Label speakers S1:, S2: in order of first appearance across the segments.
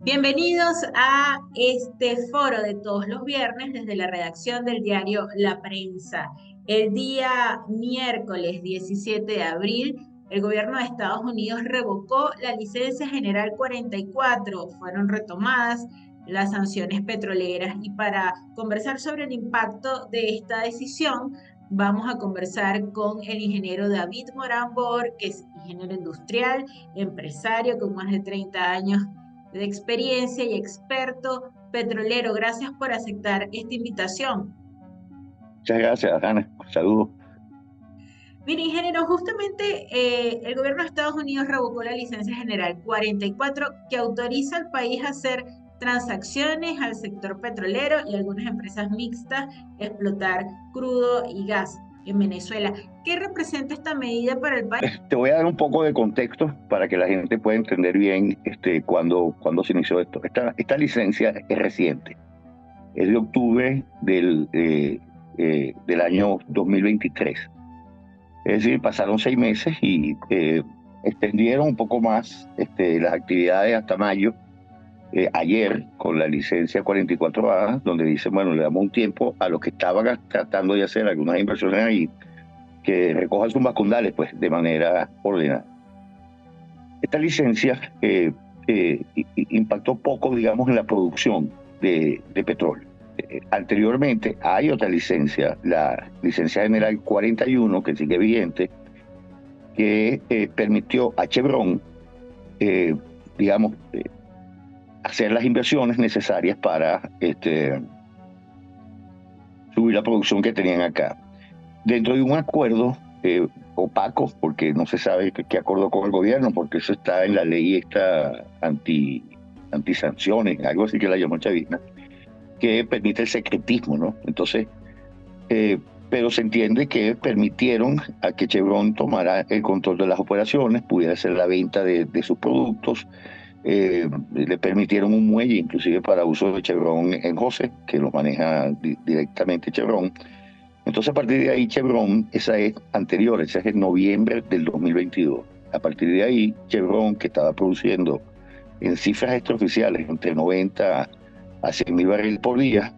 S1: Bienvenidos a este foro de todos los viernes desde la redacción del diario La Prensa. El día miércoles 17 de abril, el gobierno de Estados Unidos revocó la licencia general 44. Fueron retomadas las sanciones petroleras y para conversar sobre el impacto de esta decisión, vamos a conversar con el ingeniero David Morán Bor, que es ingeniero industrial, empresario con más de 30 años de experiencia y experto petrolero. Gracias por aceptar esta invitación.
S2: Muchas gracias, Ana. Saludos.
S1: Mire, ingeniero, justamente el gobierno de Estados Unidos revocó la licencia general 44 que autoriza al país a hacer transacciones al sector petrolero y algunas empresas mixtas explotar crudo y gas en Venezuela. ¿Qué representa esta medida para el país?
S2: Te voy a dar un poco de contexto para que la gente pueda entender bien cuándo se inició esto. Esta licencia es reciente, es de octubre del año 2023. Es decir, pasaron 6 meses y extendieron un poco más las actividades hasta mayo. Ayer, con la licencia 44A, donde dicen, bueno, le damos un tiempo a los que estaban tratando de hacer algunas inversiones ahí, que recojan sus macundales pues, de manera ordenada. Esta licencia impactó poco, digamos, en la producción de petróleo. Anteriormente hay otra licencia, la licencia general 41, que sigue vigente, que permitió a Chevron, digamos, hacer las inversiones necesarias para subir la producción que tenían acá. Dentro de un acuerdo opaco, porque no se sabe qué acordó con el gobierno, porque eso está en la ley esta antisanciones, algo así que la llamó Chavista, que permite el secretismo, ¿no? Entonces, pero se entiende que permitieron a que Chevron tomara el control de las operaciones, pudiera hacer la venta de sus productos, le permitieron un muelle inclusive para uso de Chevron en José, que lo maneja directamente Chevron. Entonces, a partir de ahí, Chevron, esa es anterior, esa es en noviembre del 2022. A partir de ahí, Chevron, que estaba produciendo en cifras extraoficiales entre 90 a 100 mil barriles por día,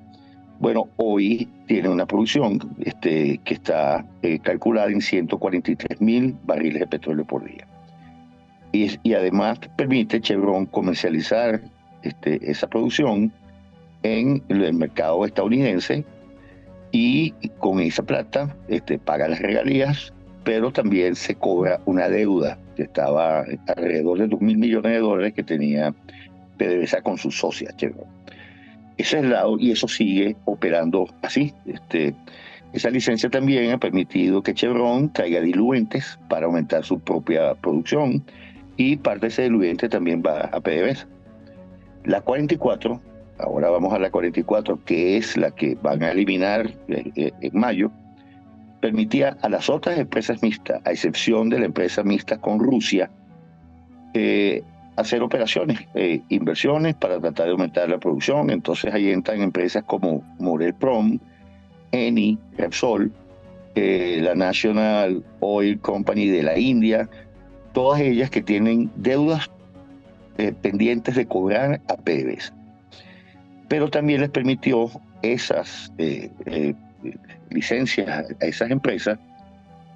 S2: bueno, hoy tiene una producción que está calculada en 143 mil barriles de petróleo por día. Y además permite Chevron comercializar esa producción en el mercado estadounidense, y con esa plata paga las regalías, pero también se cobra una deuda que estaba alrededor de $2.000 millones que tenía PDVSA con sus socias Chevron. Ese es el lado, y eso sigue operando así. Esa licencia también ha permitido que Chevron traiga diluentes para aumentar su propia producción, y parte de ese diluente también va a PDVSA. La 44, ahora vamos a la 44, que es la que van a eliminar en mayo, permitía a las otras empresas mixtas, a excepción de la empresa mixta con Rusia, hacer operaciones, inversiones para tratar de aumentar la producción. Entonces ahí entran empresas como Morel Prom, Eni, Repsol, la National Oil Company de la India, todas ellas que tienen deudas pendientes de cobrar a PDVSA. Pero también les permitió esas licencias a esas empresas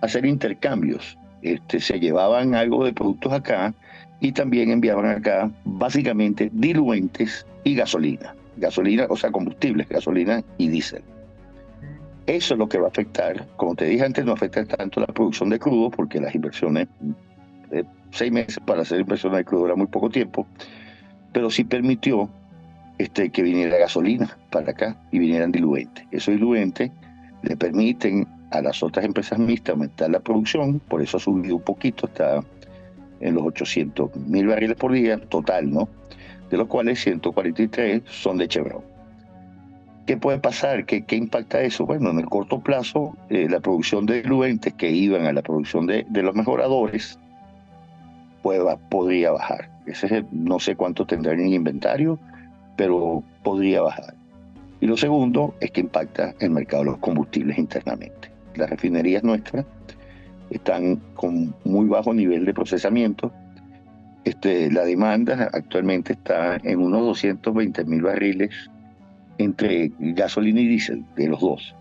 S2: hacer intercambios. Se llevaban algo de productos acá y también enviaban acá básicamente diluentes y gasolina, o sea, combustibles, gasolina y diésel. Eso es lo que va a afectar. Como te dije antes, no afecta tanto la producción de crudo, porque las inversiones, 6 meses para hacer inversiones de crudo era muy poco tiempo, pero sí permitió que viniera gasolina para acá y vinieran diluentes. Esos diluentes le permiten a las otras empresas mixtas aumentar la producción, por eso ha subido un poquito, está en los 800 mil barriles por día total, ¿no? De los cuales 143 son de Chevron. ¿Qué puede pasar? ¿Qué impacta eso? Bueno, en el corto plazo, la producción de diluentes que iban a la producción de los mejoradores podría bajar. No sé cuánto tendrán en inventario, pero podría bajar. Y lo segundo es que impacta el mercado de los combustibles internamente. Las refinerías nuestras están con muy bajo nivel de procesamiento, la demanda actualmente está en unos 220.000 barriles entre gasolina y diésel, de los dos.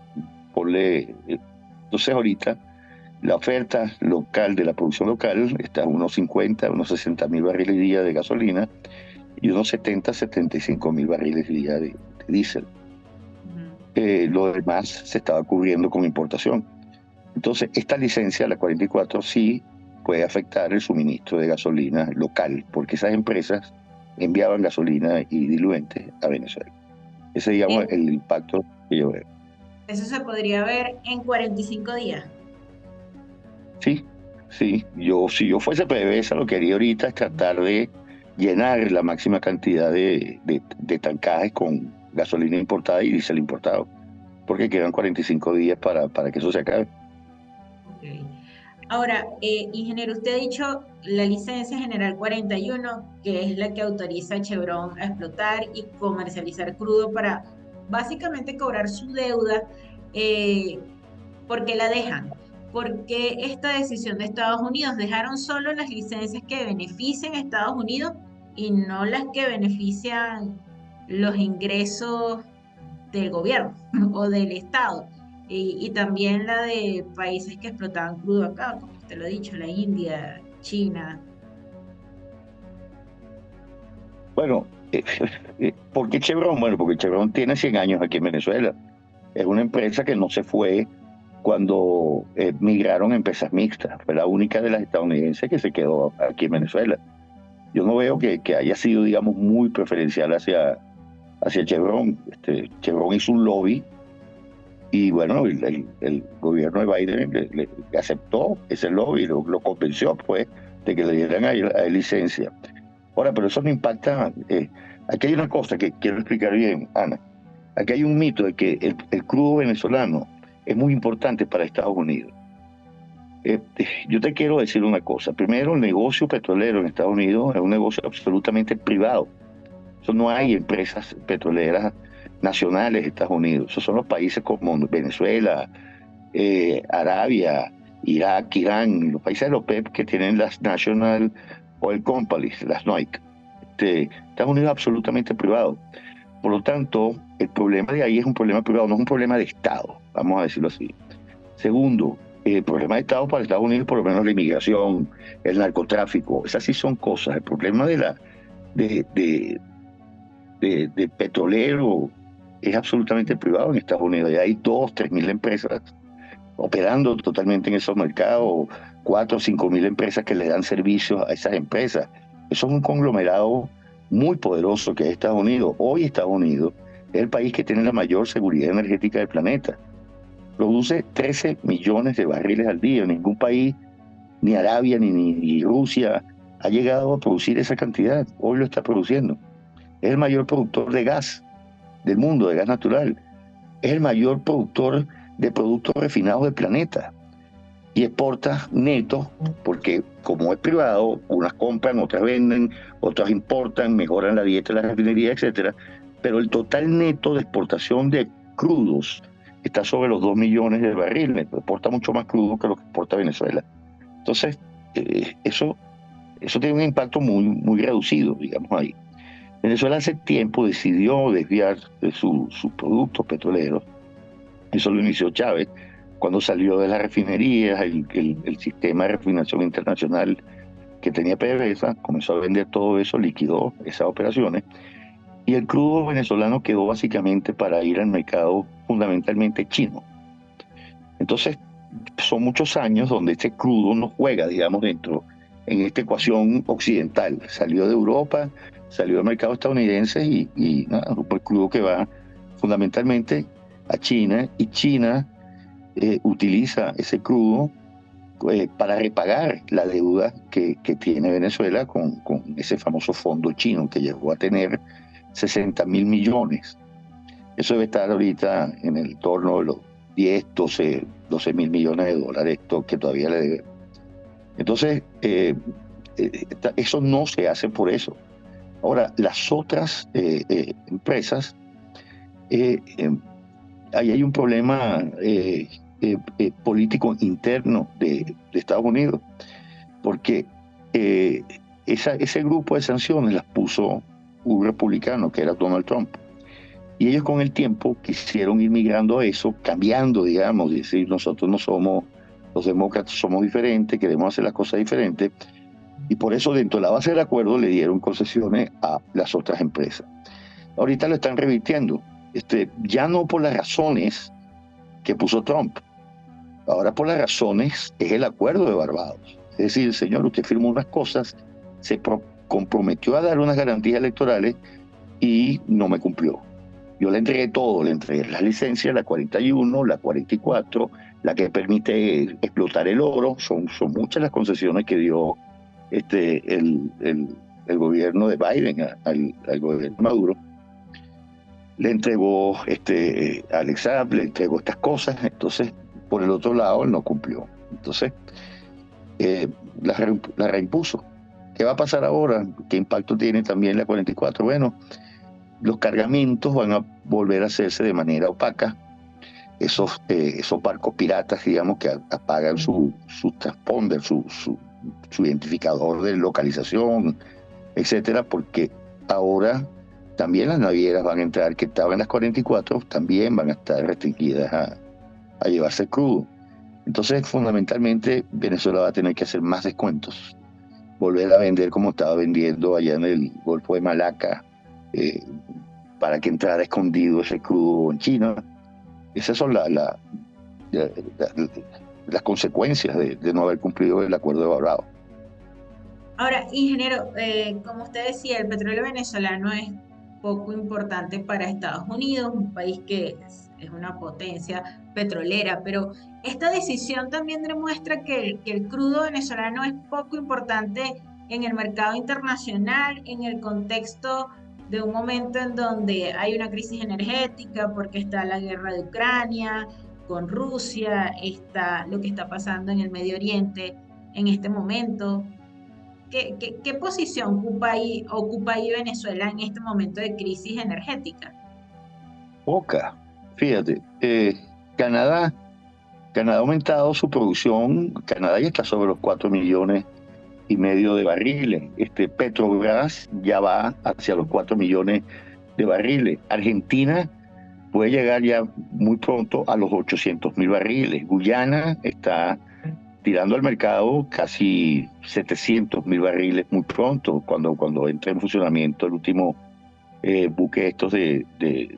S2: Entonces ahorita la oferta local de la producción local está a unos 50, unos 60.000 barriles día de gasolina y unos 75.000 barriles día de diésel. Lo demás se estaba cubriendo con importación. Entonces, esta licencia, la 44, sí puede afectar el suministro de gasolina local, porque esas empresas enviaban gasolina y diluentes a Venezuela. Ese, digamos, el impacto que yo veo.
S1: Eso se podría ver en 45 días.
S2: Sí, sí. Si yo fuese PDVSA, lo que haría ahorita es tratar de llenar la máxima cantidad de tancajes con gasolina importada y diésel importado, porque quedan 45 días para que eso se acabe.
S1: Okay. Ahora, ingeniero, usted ha dicho la licencia general 41, que es la que autoriza a Chevron a explotar y comercializar crudo para básicamente cobrar su deuda. ¿Por qué la dejan? Porque esta decisión de Estados Unidos dejaron solo las licencias que benefician a Estados Unidos y no las que benefician los ingresos del gobierno o del Estado. Y también la de países que explotaban crudo acá, como usted lo ha dicho, la India, China.
S2: Bueno, ¿por qué Chevron? Bueno, porque Chevron tiene 100 años aquí en Venezuela. Es una empresa que no se fue cuando migraron a empresas mixtas. Fue la única de las estadounidenses que se quedó aquí en Venezuela. Yo no veo que haya sido, digamos, muy preferencial hacia Chevron. Chevron hizo un lobby y, bueno, el gobierno de Biden le aceptó ese lobby, lo convenció, pues, de que le dieran a él licencia. Ahora, pero eso no impacta. Aquí hay una cosa que quiero explicar bien, Ana. Aquí hay un mito de que el crudo venezolano es muy importante para Estados Unidos. Yo te quiero decir una cosa. Primero, el negocio petrolero en Estados Unidos es un negocio absolutamente privado. Eso no hay empresas petroleras nacionales de Estados Unidos. Esos son los países como Venezuela, Arabia, Irak, Irán, los países de los PEP que tienen las National Oil Companies, las NOIC. Estados Unidos es absolutamente privado. Por lo tanto, el problema de ahí es un problema privado, no es un problema de Estado, vamos a decirlo así. Segundo, el problema de Estado para Estados Unidos, por lo menos la inmigración, el narcotráfico, esas sí son cosas. El problema de petrolero es absolutamente privado en Estados Unidos. Ya hay 2.000 o 3.000 empresas operando totalmente en esos mercados, 4.000 o 5.000 empresas que le dan servicios a esas empresas. Eso es un conglomerado muy poderoso que es Estados Unidos. Hoy Estados Unidos es el país que tiene la mayor seguridad energética del planeta. Produce 13 millones de barriles al día. Ningún país, ni Arabia, ni Rusia, ha llegado a producir esa cantidad. Hoy lo está produciendo. Es el mayor productor de gas del mundo, de gas natural. Es el mayor productor de productos refinados del planeta. Y exporta neto, porque como es privado, unas compran, otras venden, otras importan, mejoran la dieta de la refinería, etcétera. Pero el total neto de exportación de crudos está sobre los 2 millones de barriles. Exporta mucho más crudo que lo que exporta Venezuela. Entonces, eso tiene un impacto muy reducido, digamos ahí. Venezuela hace tiempo decidió desviar de sus productos petroleros. Eso lo inició Chávez cuando salió de las refinerías, el sistema de refinación internacional que tenía PDVSA, comenzó a vender todo eso, liquidó esas operaciones, y el crudo venezolano quedó básicamente para ir al mercado fundamentalmente chino. Entonces, son muchos años donde este crudo no juega, digamos, dentro en esta ecuación occidental. Salió de Europa, salió del mercado estadounidense y nada, el crudo que va fundamentalmente a China, y China utiliza ese crudo para repagar la deuda que tiene Venezuela con ese famoso fondo chino que llegó a tener 60.000 millones. Eso debe estar ahorita en el torno de los 10, 12 mil millones de dólares que todavía le debe. Entonces, eso no se hace por eso. Ahora, las otras empresas, ahí hay un problema político interno de Estados Unidos, porque ese grupo de sanciones las puso un republicano, que era Donald Trump. Y ellos con el tiempo quisieron ir migrando a eso, cambiando, digamos, decir, nosotros no somos, los demócratas somos diferentes, queremos hacer las cosas diferentes. Y por eso dentro de la base del acuerdo le dieron concesiones a las otras empresas. Ahorita lo están revirtiendo, ya no por las razones que puso Trump, ahora por las razones es el acuerdo de Barbados. Es decir, señor, usted firmó unas cosas, se comprometió a dar unas garantías electorales y no me cumplió. Yo le entregué todo, le entregué las licencias, la 41, la 44, la que permite explotar el oro, son muchas las concesiones que dio el gobierno de Biden al gobierno de Maduro. Le entregó Alex Saab, le entregó estas cosas, entonces por el otro lado él no cumplió. Entonces la reimpuso. ¿Qué va a pasar ahora? ¿Qué impacto tiene también la 44? Bueno, los cargamentos van a volver a hacerse de manera opaca. Esos barcos piratas, digamos, que apagan su transponder, su identificador de localización, etcétera, porque ahora también las navieras van a entrar, que estaban en las 44, también van a estar restringidas a llevarse crudo. Entonces, fundamentalmente, Venezuela va a tener que hacer más descuentos, volver a vender como estaba vendiendo allá en el Golfo de Malaca, para que entrara escondido ese crudo en China. Esas son las consecuencias de no haber cumplido el acuerdo de Barbados.
S1: Ahora, ingeniero, como usted decía, el petróleo venezolano es poco importante para Estados Unidos, un país que es una potencia petrolera, pero esta decisión también demuestra que el crudo venezolano es poco importante en el mercado internacional, en el contexto de un momento en donde hay una crisis energética, porque está la guerra de Ucrania con Rusia, está lo que está pasando en el Medio Oriente en este momento. ¿Qué posición ocupa ahí Venezuela en este momento de crisis energética?
S2: Poca. Fíjate, Canadá ha aumentado su producción. Canadá ya está sobre los 4,5 millones de barriles. Petrobras ya va hacia los 4 millones de barriles. Argentina puede llegar ya muy pronto a los 800,000 barriles. Guyana está tirando al mercado casi 700,000 barriles muy pronto, cuando entre en funcionamiento el último buque estos de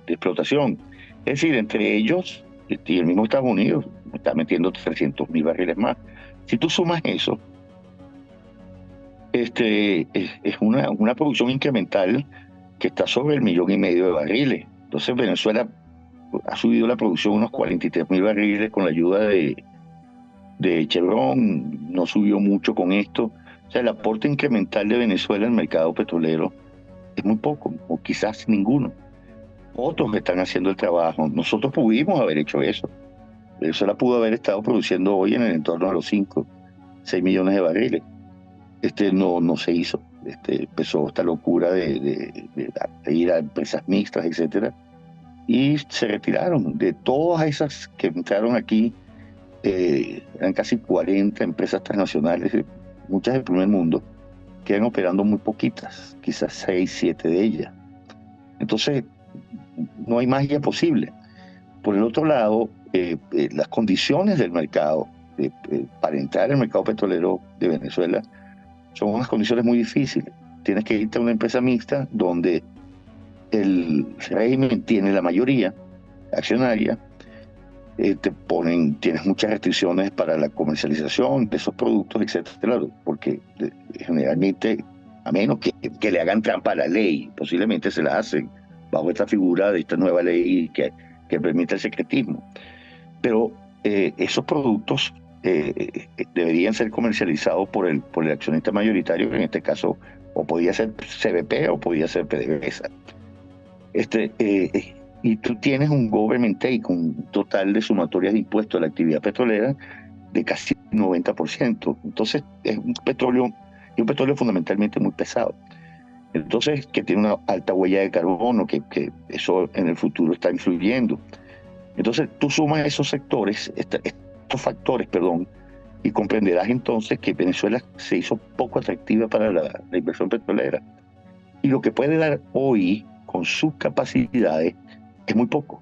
S2: explotación. Es decir, entre ellos y el mismo Estados Unidos está metiendo 300,000 barriles más. Si tú sumas eso, es una producción incremental que está sobre 1,5 millones de barriles. Entonces Venezuela ha subido la producción unos 43,000 barriles con la ayuda de Chevron, no subió mucho con esto. O sea, el aporte incremental de Venezuela al mercado petrolero es muy poco, o quizás ninguno. Otros están haciendo el trabajo. Nosotros pudimos haber hecho eso. Venezuela pudo haber estado produciendo hoy en el entorno de los 5, 6 millones de barriles. No se hizo. Empezó esta locura de ir a empresas mixtas, etcétera, y se retiraron. De todas esas que entraron aquí, eran casi 40 empresas transnacionales, muchas del primer mundo, quedan operando muy poquitas, quizás 6, 7 de ellas. Entonces, no hay magia posible. Por el otro lado, las condiciones del mercado para entrar en el mercado petrolero de Venezuela son unas condiciones muy difíciles. Tienes que irte a una empresa mixta donde el régimen tiene la mayoría accionaria, tienes muchas restricciones para la comercialización de esos productos, etcétera, porque generalmente, a menos que le hagan trampa a la ley, posiblemente se la hacen bajo esta figura de esta nueva ley que permite el secretismo. Pero esos productos deberían ser comercializados por el accionista mayoritario, que en este caso o podía ser CBP o podía ser PDVSA. Y tú tienes un government take, un total de sumatorias de impuestos a la actividad petrolera de casi 90%. Entonces es un petróleo fundamentalmente muy pesado. Entonces, que tiene una alta huella de carbono, que eso en el futuro está influyendo. Entonces, tú sumas esos sectores, estos factores, Y comprenderás entonces que Venezuela se hizo poco atractiva para la inversión petrolera. Y lo que puede dar hoy con sus capacidades es muy poco.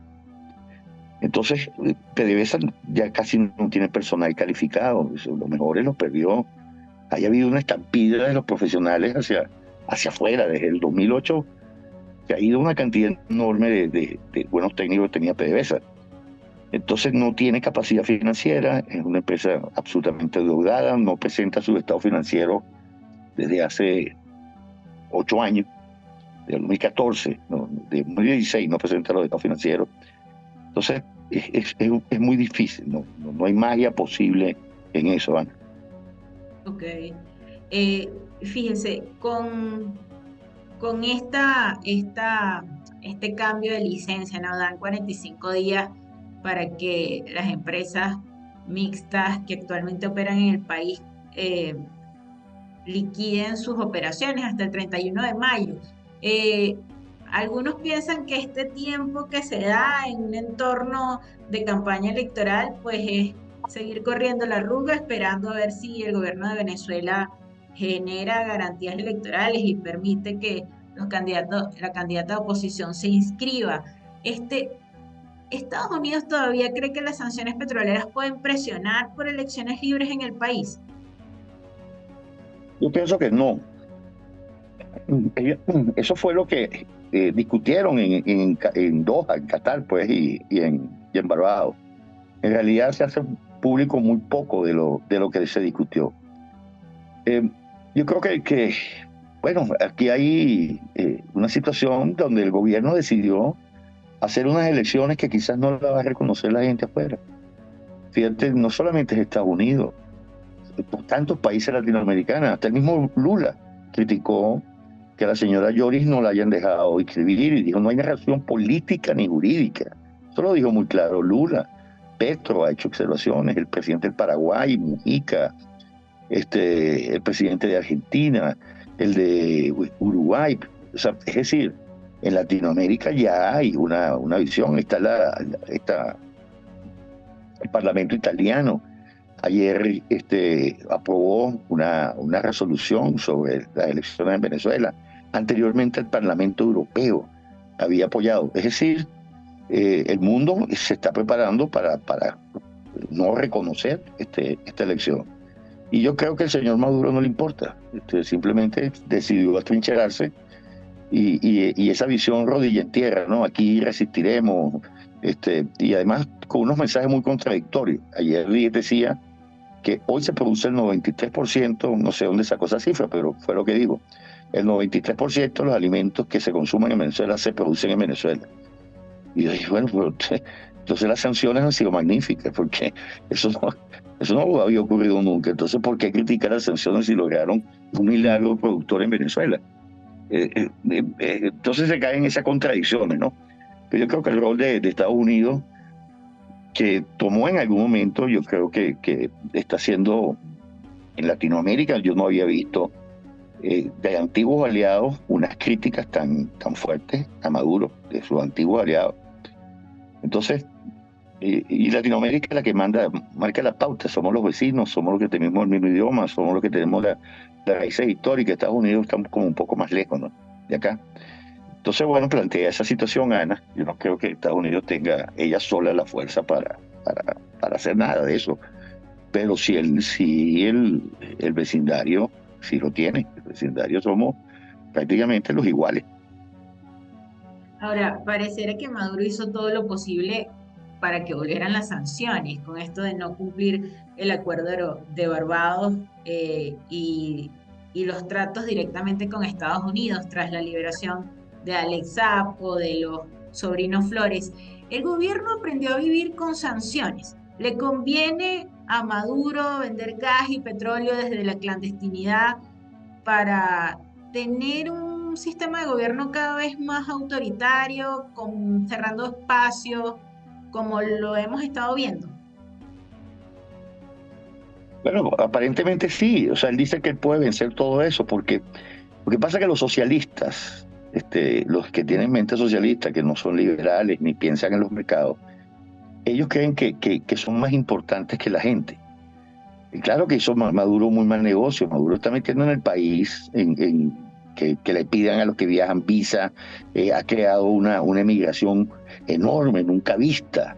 S2: Entonces, PDVSA ya casi no tiene personal calificado. Los mejores los perdió. Haya habido una estampida de los profesionales hacia afuera. Desde el 2008 se ha ido una cantidad enorme de buenos técnicos que tenía PDVSA. Entonces no tiene capacidad financiera, es una empresa absolutamente endeudada, no presenta su estado financiero desde hace 8 años, de 2014, no, de 2016 no presenta los estados financieros. Entonces es muy difícil, no hay magia posible en eso, Ana.
S1: Ok. Fíjense, con este cambio de licencia, ¿no? Dan 45 días para que las empresas mixtas que actualmente operan en el país eh, liquiden sus operaciones hasta el 31 de mayo. Eh, Algunos piensan que este tiempo que se da en un entorno de campaña electoral, pues es seguir corriendo la arruga, esperando a ver si el gobierno de Venezuela genera garantías electorales y permite que la candidata de oposición se inscriba. Este, Estados Unidos todavía cree que las sanciones petroleras pueden presionar por elecciones libres en el país.
S2: Yo pienso que no. Eso fue lo que discutieron en Doha, en Qatar, pues, y en Barbados. En realidad se hace público muy poco de lo que se discutió. Yo creo bueno, aquí hay una situación donde el gobierno decidió hacer unas elecciones que quizás no la va a reconocer la gente afuera. Fíjate, no solamente es Estados Unidos, por tantos países latinoamericanos, hasta el mismo Lula criticó que a la señora Lloris no la hayan dejado inscribir y dijo no hay narración política ni jurídica. Eso lo dijo muy claro Lula. Petro ha hecho observaciones, el presidente del Paraguay, Mujica, el presidente de Argentina, el de Uruguay. O sea, es decir, en Latinoamérica ya hay una visión. Está el Parlamento italiano. Ayer aprobó una resolución sobre las elecciones en Venezuela. Anteriormente el Parlamento Europeo había apoyado. Es decir, el mundo se está preparando para no reconocer esta elección. Y yo creo que al señor Maduro no le importa. Simplemente decidió atrincherarse y esa visión rodilla en tierra, ¿no? Aquí resistiremos. Y además con unos mensajes muy contradictorios. Ayer decía que hoy se produce el 93%, no sé dónde sacó esa cifra, pero fue lo que digo. El 93% de los alimentos que se consumen en Venezuela se producen en Venezuela. Y yo dije, bueno, pero entonces las sanciones han sido magníficas, porque eso no había ocurrido nunca. Entonces, ¿por qué criticar las sanciones si lograron un milagro productor en Venezuela? Entonces se caen esas contradicciones, ¿no? Pero yo creo que el rol de Estados Unidos, que tomó en algún momento, yo creo que está haciendo en Latinoamérica, yo no había visto de antiguos aliados unas críticas tan fuertes a Maduro, de sus antiguos aliados. Entonces, y Latinoamérica es la que marca la pauta, somos los vecinos, somos los que tenemos el mismo idioma, somos los que tenemos las raíces históricas. Estados Unidos está como un poco más lejos, ¿no? De acá. Entonces, bueno, plantea esa situación, Ana. Yo no creo que Estados Unidos tenga ella sola la fuerza para hacer nada de eso. Pero si el vecindario sí lo tiene. El vecindario somos prácticamente los iguales.
S1: Ahora, pareciera que Maduro hizo todo lo posible para que volvieran las sanciones, con esto de no cumplir el acuerdo de Barbados y los tratos directamente con Estados Unidos tras la liberación de Alex Saab o de los sobrinos Flores. El gobierno aprendió a vivir con sanciones. Le conviene a Maduro vender gas y petróleo desde la clandestinidad para tener un sistema de gobierno cada vez más autoritario, cerrando espacios, como lo hemos estado viendo.
S2: Bueno, aparentemente sí. O sea, él dice que él puede vencer todo eso, porque lo que pasa es que los socialistas, los que tienen mente socialista, que no son liberales ni piensan en los mercados, ellos creen que son más importantes que la gente. Y claro que hizo Maduro muy mal negocio. Maduro está metiendo en el país que le pidan a los que viajan visa. Ha creado una emigración enorme, nunca vista.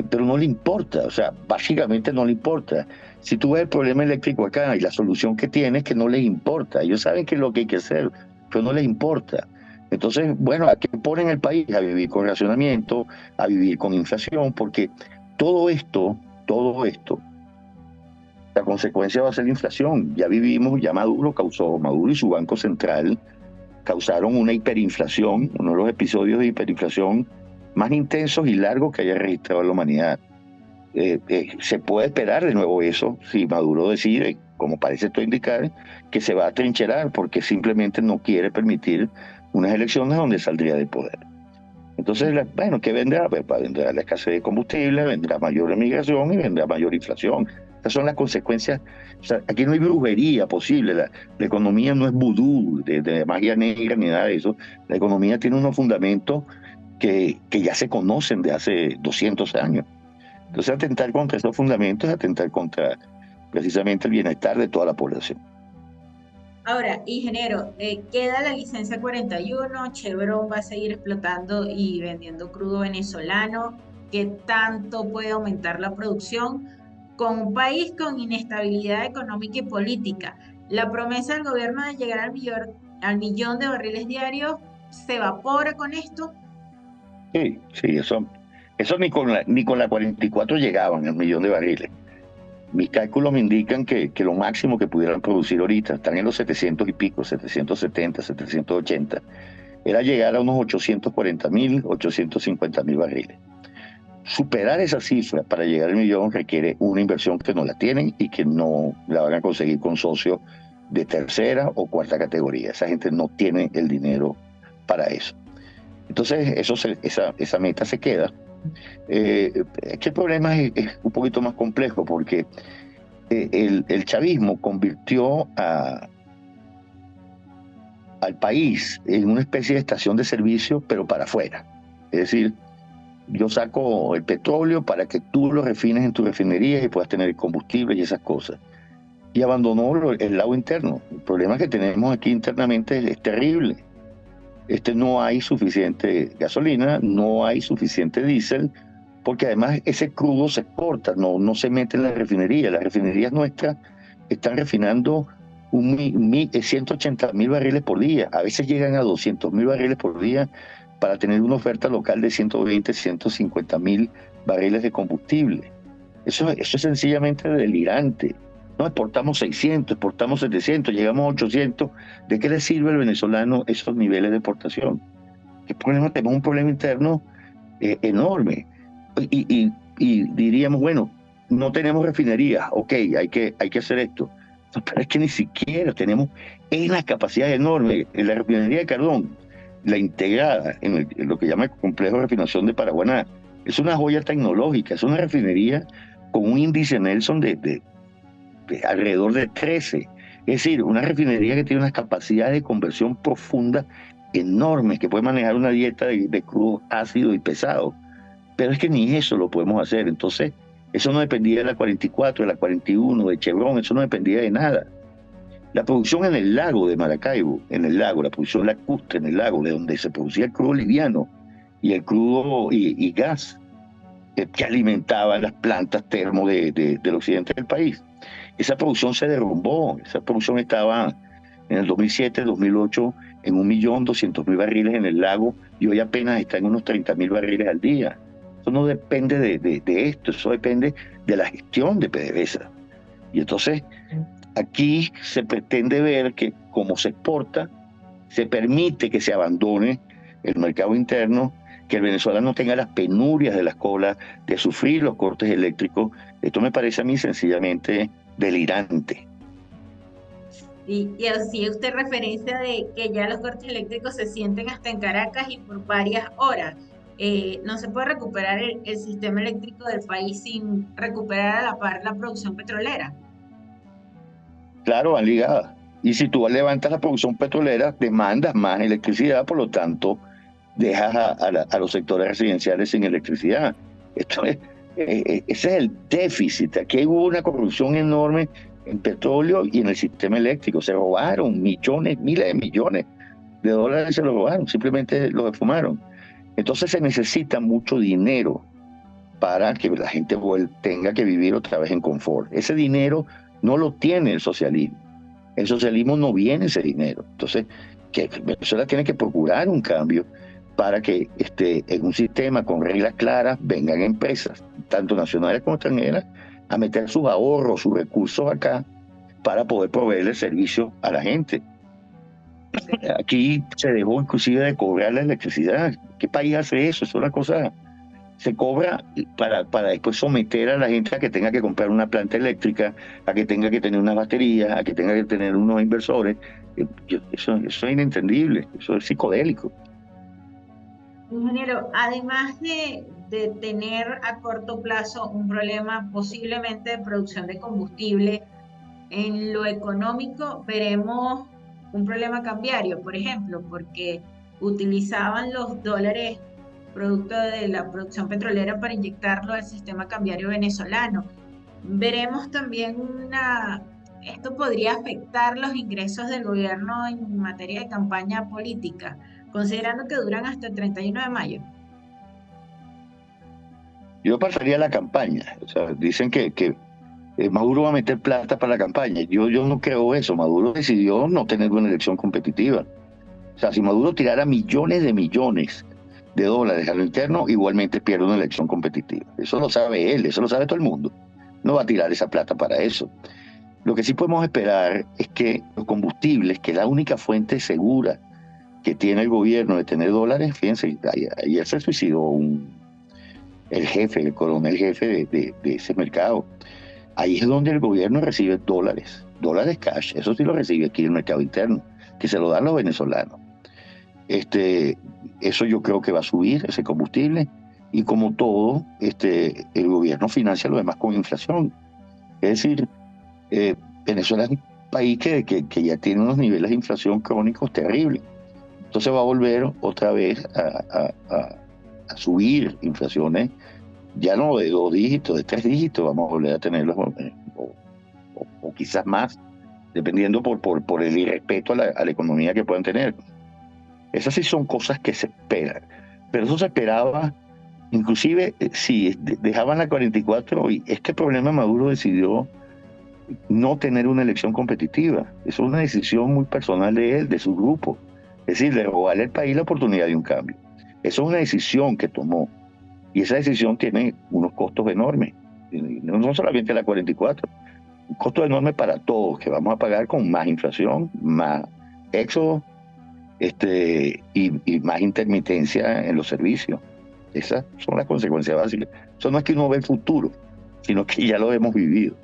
S2: Pero no le importa, o sea, básicamente no le importa. Si tú ves el problema eléctrico acá y la solución que tiene es que no les importa. Ellos saben qué es lo que hay que hacer, pero no les importa. Entonces, bueno, ¿a qué ponen el país? A vivir con racionamiento, a vivir con inflación, porque todo esto, la consecuencia va a ser la inflación. Ya vivimos, ya Maduro y su Banco Central causaron una hiperinflación, uno de los episodios de hiperinflación más intensos y largos que haya registrado la humanidad. Se puede esperar de nuevo eso si Maduro decide, como parece esto indicar, que se va a trincherar porque simplemente no quiere permitir unas elecciones donde saldría del poder. Entonces, bueno, ¿qué vendrá? Pues vendrá la escasez de combustible, vendrá mayor emigración y vendrá mayor inflación. Esas son las consecuencias. O sea, aquí no hay brujería posible. La economía no es vudú, de magia negra ni nada de eso. La economía tiene unos fundamentos que ya se conocen de hace 200 años. Entonces, atentar contra esos fundamentos es atentar contra precisamente el bienestar de toda la población.
S1: Ahora, ingeniero, queda la licencia 41, Chevron va a seguir explotando y vendiendo crudo venezolano. ¿Qué tanto puede aumentar la producción con un país con inestabilidad económica y política? La promesa del gobierno de llegar al millón de barriles diarios se evapora con esto.
S2: Sí, sí, eso ni con la 44 llegaban al millón de barriles. Mis cálculos me indican que lo máximo que pudieran producir ahorita, están en los 700 y pico, 770, 780, era llegar a unos 840.000, 850.000 barriles. Superar esa cifra para llegar al millón requiere una inversión que no la tienen y que no la van a conseguir con socios de tercera o cuarta categoría. Esa gente no tiene el dinero para eso. Entonces, esa meta se queda. Es que el problema es un poquito más complejo porque el chavismo convirtió al país en una especie de estación de servicio, pero para afuera. Es decir, yo saco el petróleo para que tú lo refines en tu refinería y puedas tener combustible y esas cosas. Y abandonó el lado interno. El problema que tenemos aquí internamente es terrible. No hay suficiente gasolina, no hay suficiente diésel, porque además ese crudo se exporta, no se mete en la refinería. Las refinerías nuestras están refinando 180.000 barriles por día, a veces llegan a 200.000 barriles por día para tener una oferta local de 120, 150.000 barriles de combustible. Eso es sencillamente delirante. No exportamos 600, exportamos 700, llegamos a 800. ¿De qué le sirve al venezolano esos niveles de exportación? ¿Qué problema? Tenemos un problema interno enorme. Y diríamos, bueno, no tenemos refinerías, ok, hay que hacer esto. No, pero es que ni siquiera tenemos una capacidad enorme. En la refinería de Cardón, la integrada en lo que llama el complejo de refinación de Paraguaná, es una joya tecnológica, es una refinería con un índice Nelson de alrededor de 13. Es decir, una refinería que tiene unas capacidades de conversión profunda enormes, que puede manejar una dieta de crudo ácido y pesado. Pero es que ni eso lo podemos hacer. Entonces, eso no dependía de la 44, de la 41, de Chevron, eso no dependía de nada. La producción en el lago de Maracaibo, la producción lacustre en el lago, de donde se producía el crudo liviano y el crudo y gas que alimentaban las plantas termo del occidente del país. Esa producción se derrumbó, esa producción estaba en el 2007, 2008 en 1.200.000 barriles en el lago y hoy apenas está en unos 30.000 barriles al día. Eso no depende de esto, eso depende de la gestión de PDVSA. Y entonces aquí se pretende ver que como se exporta, se permite que se abandone el mercado interno, que el venezolano tenga las penurias de las colas, de sufrir los cortes eléctricos. Esto me parece a mí sencillamente delirante.
S1: Y así usted referencia de que ya los cortes eléctricos se sienten hasta en Caracas y por varias horas. No se puede recuperar el sistema eléctrico del país sin recuperar a la par la producción petrolera.
S2: Claro, van ligadas. Y si tú levantas la producción petrolera, demandas más electricidad, por lo tanto, dejas a los sectores residenciales sin electricidad. Esto es, Ese es el déficit. Aquí hubo una corrupción enorme en petróleo y en el sistema eléctrico. Se robaron millones, miles de millones de dólares, se lo robaron, simplemente lo esfumaron. Entonces se necesita mucho dinero para que la gente tenga que vivir otra vez en confort. Ese dinero no lo tiene el socialismo. El socialismo no viene ese dinero. Entonces, que Venezuela tiene que procurar un cambio para que en un sistema con reglas claras vengan empresas, tanto nacionales como extranjeras, a meter sus ahorros, sus recursos acá para poder proveerle servicio a la gente. Aquí se dejó inclusive de cobrar la electricidad. ¿Qué país hace eso? Es una cosa, se cobra para después someter a la gente a que tenga que comprar una planta eléctrica, a que tenga que tener unas baterías, a que tenga que tener unos inversores. Eso es inentendible, eso es psicodélico.
S1: Ingeniero, además de tener a corto plazo un problema posiblemente de producción de combustible, en lo económico veremos un problema cambiario, por ejemplo, porque utilizaban los dólares producto de la producción petrolera para inyectarlo al sistema cambiario venezolano. Veremos también esto podría afectar los ingresos del gobierno en materia de campaña política, considerando que duran hasta el 31 de mayo.
S2: Yo pasaría la campaña. O sea, dicen que Maduro va a meter plata para la campaña. Yo no creo eso. Maduro decidió no tener una elección competitiva. O sea, si Maduro tirara millones de dólares a lo interno, igualmente pierde una elección competitiva. Eso lo sabe él, eso lo sabe todo el mundo. No va a tirar esa plata para eso. Lo que sí podemos esperar es que los combustibles, que es la única fuente segura que tiene el gobierno de tener dólares, fíjense, ayer se suicidó el coronel jefe de ese mercado. Ahí es donde el gobierno recibe dólares cash, eso sí lo recibe aquí el mercado interno, que se lo dan los venezolanos. Eso yo creo que va a subir, ese combustible, y como todo, el gobierno financia lo demás con inflación. Es decir, Venezuela es un país que ya tiene unos niveles de inflación crónicos terribles. Entonces va a volver otra vez a subir inflaciones, ya no de 2 dígitos, de 3 dígitos, vamos a volver a tenerlos, o quizás más, dependiendo por el irrespeto a la economía que puedan tener. Esas sí son cosas que se esperan, pero eso se esperaba, inclusive si dejaban la 44, y este problema Maduro decidió no tener una elección competitiva. Eso es una decisión muy personal de él, de su grupo. Es decir, de robarle al país la oportunidad de un cambio. Eso es una decisión que tomó. Y esa decisión tiene unos costos enormes. No solamente la 44, un costo enorme para todos, que vamos a pagar con más inflación, más éxodo, y más intermitencia en los servicios. Esas son las consecuencias básicas. Eso no es que uno ve el futuro, sino que ya lo hemos vivido.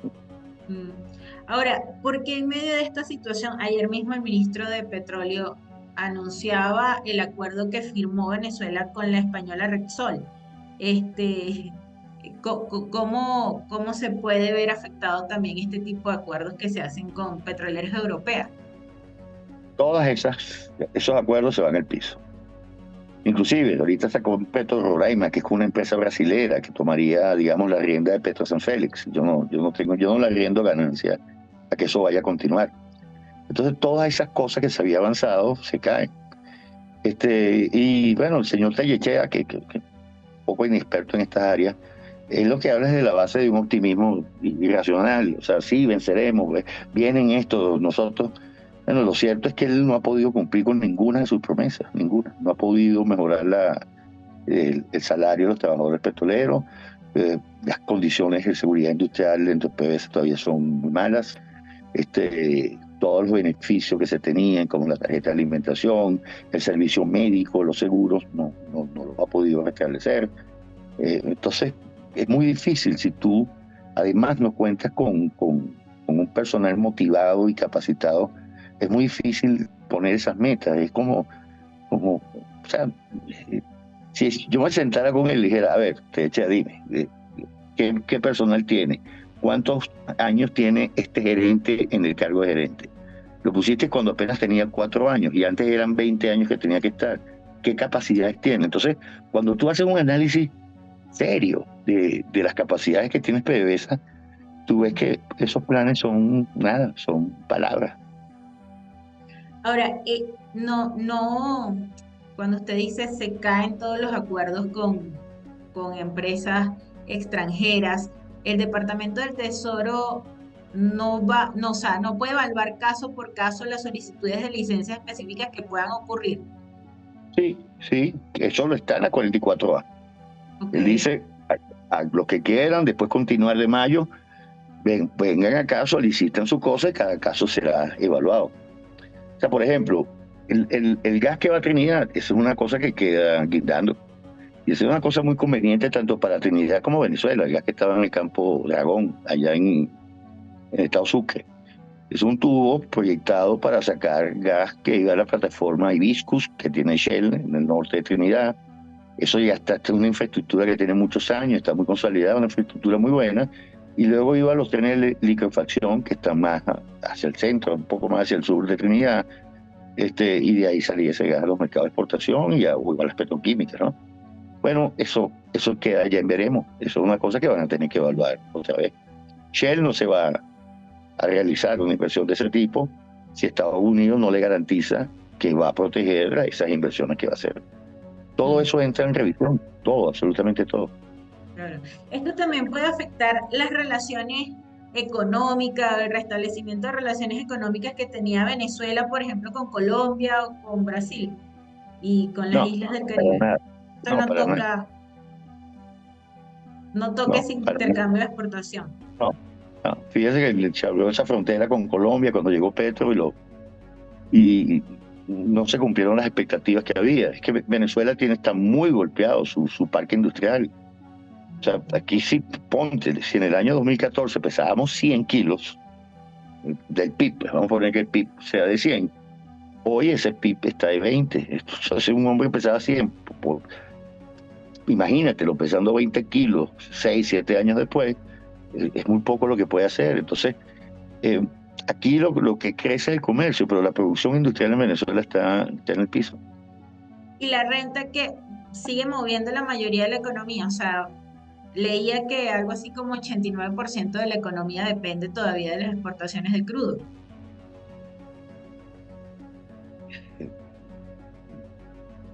S1: Ahora, porque en medio de esta situación, ayer mismo el ministro de Petróleo anunciaba el acuerdo que firmó Venezuela con la española Repsol. Este, ¿cómo se puede ver afectado también este tipo de acuerdos que se hacen con petroleras europeas?
S2: Esos acuerdos se van al piso. Inclusive, ahorita sacó Petro Roraima, que es una empresa brasilera que tomaría, digamos, la rienda de Petro San Félix. Yo no la riendo ganancia a que eso vaya a continuar. Entonces, todas esas cosas que se había avanzado se caen. Y bueno, el señor Tellechea, que un poco inexperto en estas áreas, es lo que habla de la base de un optimismo irracional. O sea, sí, venceremos, vienen estos, nosotros. Bueno, lo cierto es que él no ha podido cumplir con ninguna de sus promesas, ninguna. No ha podido mejorar el salario de los trabajadores petroleros, las condiciones de seguridad industrial dentro del PDVSA todavía son muy malas. Todos los beneficios que se tenían, como la tarjeta de alimentación, el servicio médico, los seguros, no los ha podido restablecer. Entonces, es muy difícil si tú además no cuentas con un personal motivado y capacitado. Es muy difícil poner esas metas. Es como o sea, si yo me sentara con él y dijera, a ver, dime, ¿qué personal tiene? ¿Cuántos años tiene este gerente en el cargo de gerente? Lo pusiste cuando apenas tenía 4 años y antes eran 20 años que tenía que estar. ¿Qué capacidades tiene? Entonces, cuando tú haces un análisis serio de las capacidades que tiene PDVSA, tú ves que esos planes son nada, son palabras.
S1: Ahora, cuando usted dice se caen todos los acuerdos con empresas extranjeras, el Departamento del Tesoro no va, no, o sea, no puede evaluar caso por caso las solicitudes de licencias específicas que puedan ocurrir.
S2: Sí, sí, eso lo está en la 44A.
S1: Ok.
S2: Él dice a los que quieran, después continuar de mayo, vengan acá, soliciten su cosa y cada caso será evaluado. O sea, por ejemplo, el gas que va a Trinidad, esa es una cosa que queda guindando. Y esa es una cosa muy conveniente tanto para Trinidad como Venezuela, el gas que estaba en el campo Dragón, allá en el estado Sucre. Es un tubo proyectado para sacar gas que iba a la plataforma Hibiscus, que tiene Shell en el norte de Trinidad. Eso ya está, esta es una infraestructura que tiene muchos años, está muy consolidada, una infraestructura muy buena. Y luego iba a los trenes de liquefacción, que están más hacia el centro, un poco más hacia el sur de Trinidad, y de ahí salía ese gas a los mercados de exportación y a las petroquímicas, ¿no? Bueno, eso queda, ya veremos. Eso es una cosa que van a tener que evaluar otra vez. Shell no se va a realizar una inversión de ese tipo si Estados Unidos no le garantiza que va a proteger a esas inversiones que va a hacer. Todo eso entra en revisión, todo, absolutamente todo.
S1: Claro. Esto también puede afectar las relaciones económicas, el restablecimiento de relaciones económicas que tenía Venezuela, por ejemplo, con Colombia o con Brasil y con las
S2: No,
S1: islas del
S2: para
S1: Caribe.
S2: nada,
S1: Esto
S2: no, para nada,
S1: no toca
S2: no,
S1: ese
S2: para nada,
S1: intercambio de exportación.
S2: no, no. Fíjese que se abrió esa frontera con Colombia cuando llegó Petro y no se cumplieron las expectativas que había. Es que Venezuela está muy golpeado su parque industrial. O sea, aquí sí, ponte, si en el año 2014 pesábamos 100 kilos del PIB, pues vamos a poner que el PIB sea de 100, hoy ese PIB está de 20. Esto hace un hombre que pesaba 100, imagínatelo, pesando 20 kilos, 6, 7 años después, es muy poco lo que puede hacer. Entonces, eh, aquí lo que crece es el comercio, pero la producción industrial en Venezuela está en el piso.
S1: Y la renta que sigue moviendo la mayoría de la economía, o sea, leía que algo así como 89% de la economía depende todavía de las exportaciones de crudo.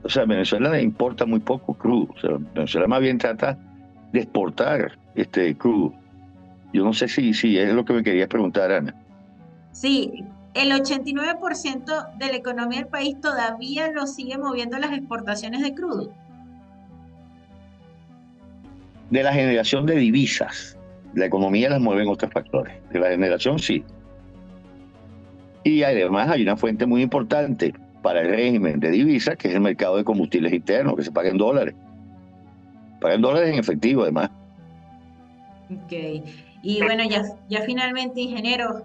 S2: O sea, Venezuela le importa muy poco crudo. O sea, Venezuela más bien trata de exportar este crudo. Yo no sé si es lo que me querías preguntar, Ana.
S1: Sí, el 89% de la economía del país todavía lo sigue moviendo las exportaciones de crudo.
S2: De la generación de divisas, la economía las mueven otros factores. De la generación, sí. Y además hay una fuente muy importante para el régimen de divisas, que es el mercado de combustibles internos, que se paga en dólares. Pagan dólares en efectivo, además.
S1: Ok. Y bueno, ya finalmente, ingeniero,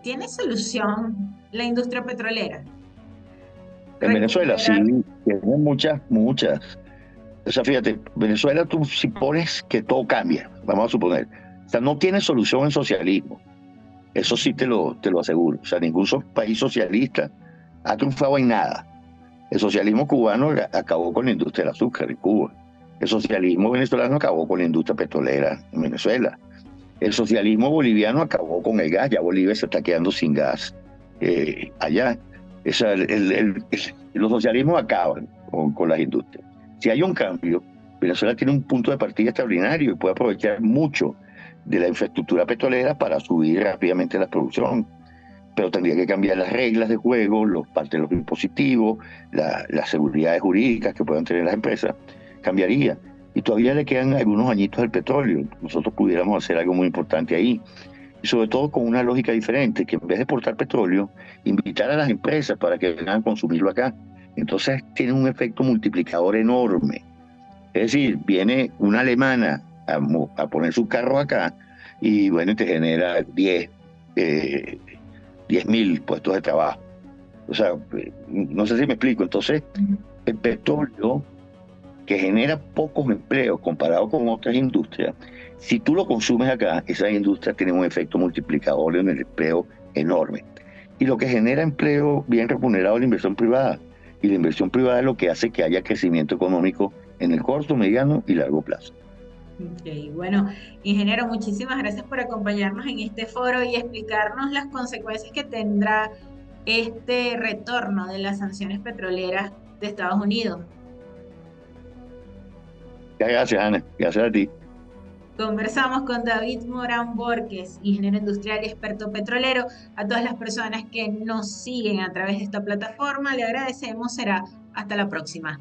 S1: ¿tiene solución la industria petrolera?
S2: En Venezuela, sí,
S1: Recuperar.
S2: tienen muchas, muchas. O sea, fíjate, Venezuela, tú si pones que todo cambia, vamos a suponer. O sea, no tiene solución en socialismo. Eso sí te lo aseguro. O sea, ningún país socialista ha triunfado en nada. El socialismo cubano acabó con la industria del azúcar en Cuba. El socialismo venezolano acabó con la industria petrolera en Venezuela. El socialismo boliviano acabó con el gas. Ya Bolivia se está quedando sin gas allá. O sea, los socialismos acaban con las industrias. Si hay un cambio, Venezuela tiene un punto de partida extraordinario y puede aprovechar mucho de la infraestructura petrolera para subir rápidamente la producción, pero tendría que cambiar las reglas de juego, parte de los impositivos, las seguridades jurídicas que puedan tener las empresas, cambiaría. Y todavía le quedan algunos añitos del petróleo. Nosotros pudiéramos hacer algo muy importante ahí. Y sobre todo con una lógica diferente, que en vez de exportar petróleo, invitar a las empresas para que vengan a consumirlo acá. Entonces tiene un efecto multiplicador enorme. Es decir, viene una alemana a poner su carro acá y bueno, te genera 10.000 puestos de trabajo. O sea, no sé si me explico. Entonces, el petróleo, que genera pocos empleos comparado con otras industrias, si tú lo consumes acá, esas industrias tienen un efecto multiplicador en el empleo enorme. Y lo que genera empleo bien remunerado es la inversión privada. Y la inversión privada es lo que hace que haya crecimiento económico en el corto, mediano y largo plazo.
S1: Ok, bueno, ingeniero, muchísimas gracias por acompañarnos en este foro y explicarnos las consecuencias que tendrá este retorno de las sanciones petroleras de Estados Unidos.
S2: Gracias, Ana. Gracias a ti.
S1: Conversamos con David Morán Borges, ingeniero industrial y experto petrolero. A todas las personas que nos siguen a través de esta plataforma, le agradecemos. Será hasta la próxima.